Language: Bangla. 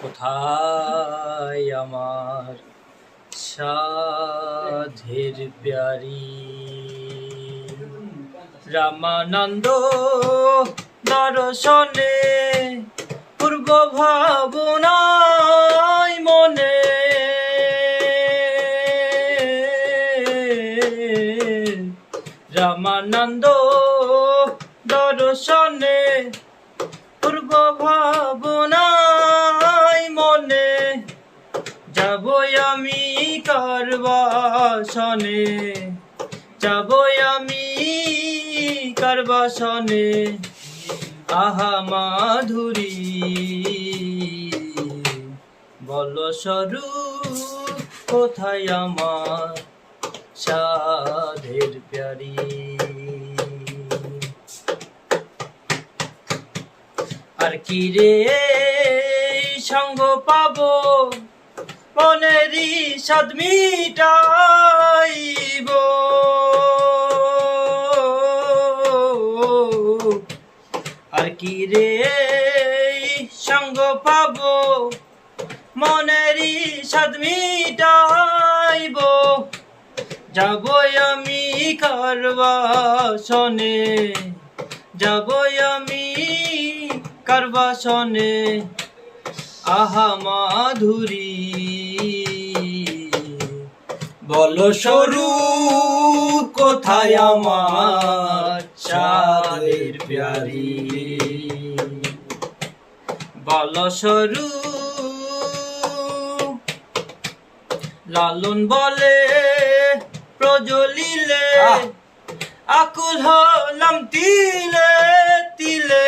কোথায় আমার সাধের প্যারি রামানন্দ দর্শনে পূর্ব ভাবনায় মনে রামানন্দ দর্শনে পূর্ব ভাবনায় মনে যাব আমি কার বাসনে যাব আমি কার বাসনে আহা মাধুরী বল স্বরূপ কোথায় আমার সাধের প্যারি আর কি রে সঙ্গ পাবো মনেরই সাধ মিটাইব আর কি রে সঙ্গ পাবো মনেরই সাধ মিটাইব যাব আমি কার বাসনে যাব আমি কার বাসনে আহা মাধুরী বল স্বরূপ কোথায় আমার সাধের প্যারি বল স্বরূপ লালন বলে প্রজ্বলিলে আকুল হলাম তিলে তিলে